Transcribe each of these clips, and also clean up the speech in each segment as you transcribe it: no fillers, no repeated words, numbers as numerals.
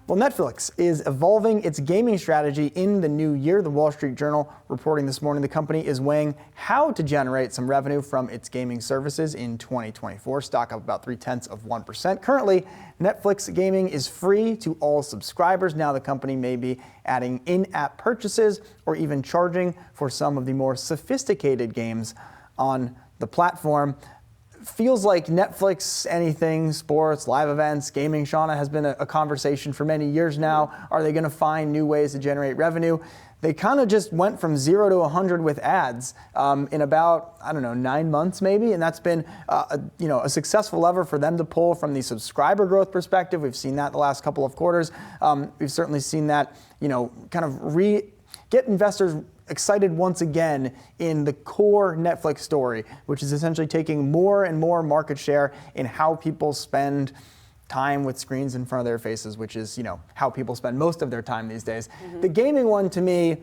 Well, Netflix is evolving its gaming strategy in the new year. The Wall Street Journal reporting this morning the company is weighing how to generate some revenue from its gaming services in 2024. Stock up about 0.3%. Currently, Netflix gaming is free to all subscribers. Now the company may be adding in-app purchases or even charging for some of the more sophisticated games on the platform. Feels like Netflix, anything, sports, live events, gaming, Seana, has been a conversation for many years now. Are they going to find new ways to generate revenue? They kind of just went from 0 to 100 with ads in about, 9 months maybe, and that's been a successful lever for them to pull from the subscriber growth perspective. We've seen that the last couple of quarters. We've certainly seen that, kind of get investors excited once again in the core Netflix story, which is essentially taking more and more market share in how people spend time with screens in front of their faces, which is, how people spend most of their time these days. Mm-hmm. The gaming one, to me,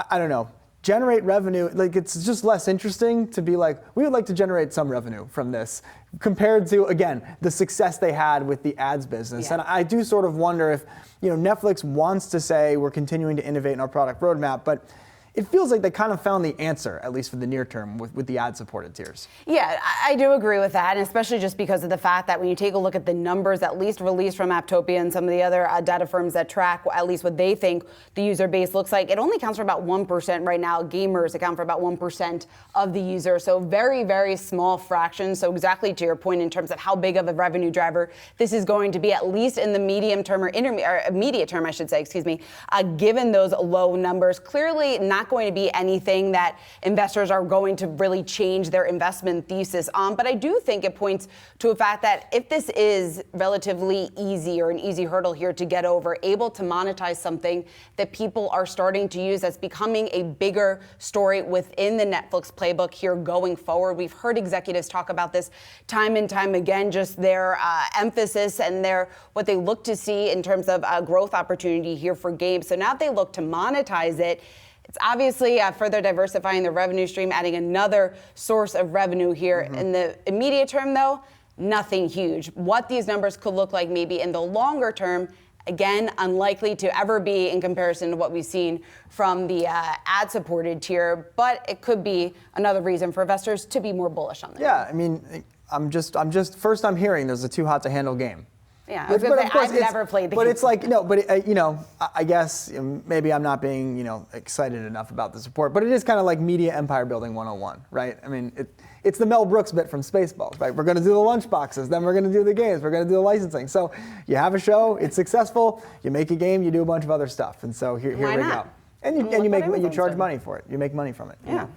I don't know, generate revenue, like it's just less interesting to be like, we would like to generate some revenue from this compared to, again, the success they had with the ads business. Yeah. And I do sort of wonder if, Netflix wants to say we're continuing to innovate in our product roadmap, but it feels like they kind of found the answer, at least for the near term, with the ad-supported tiers. Yeah, I do agree with that, and especially just because of the fact that when you take a look at the numbers, at least released from Apptopia and some of the other data firms that track at least what they think the user base looks like, it only accounts for about 1% right now. Gamers account for about 1% of the users, so very, very small fraction. So exactly to your point in terms of how big of a revenue driver this is going to be, at least in the medium term or immediate term, I should say, given those low numbers. Clearly not going to be anything that investors are going to really change their investment thesis on. But I do think it points to a fact that if this is relatively easy or an easy hurdle here to get over, able to monetize something that people are starting to use, that's becoming a bigger story within the Netflix playbook here going forward. We've heard executives talk about this time and time again, just their emphasis and what they look to see in terms of growth opportunity here for games. So now they look to monetize it. It's obviously further diversifying the revenue stream, adding another source of revenue here. Mm-hmm. In the immediate term, though, nothing huge. What these numbers could look like maybe in the longer term, again, unlikely to ever be in comparison to what we've seen from the ad-supported tier, but it could be another reason for investors to be more bullish on this. Yeah, I mean, I'm hearing there's a too hot to handle game. Yeah, I was going to say, I've never played the game. But it's like, I guess maybe I'm not being, excited enough about the support, but it is kind of like media empire building 101, right? I mean, it's the Mel Brooks bit from Spaceballs, right? We're going to do the lunch boxes, then we're going to do the games, we're going to do the licensing. So you have a show, it's successful, you make a game, you do a bunch of other stuff. And so here we go. And you charge money for it. You make money from it. Yeah.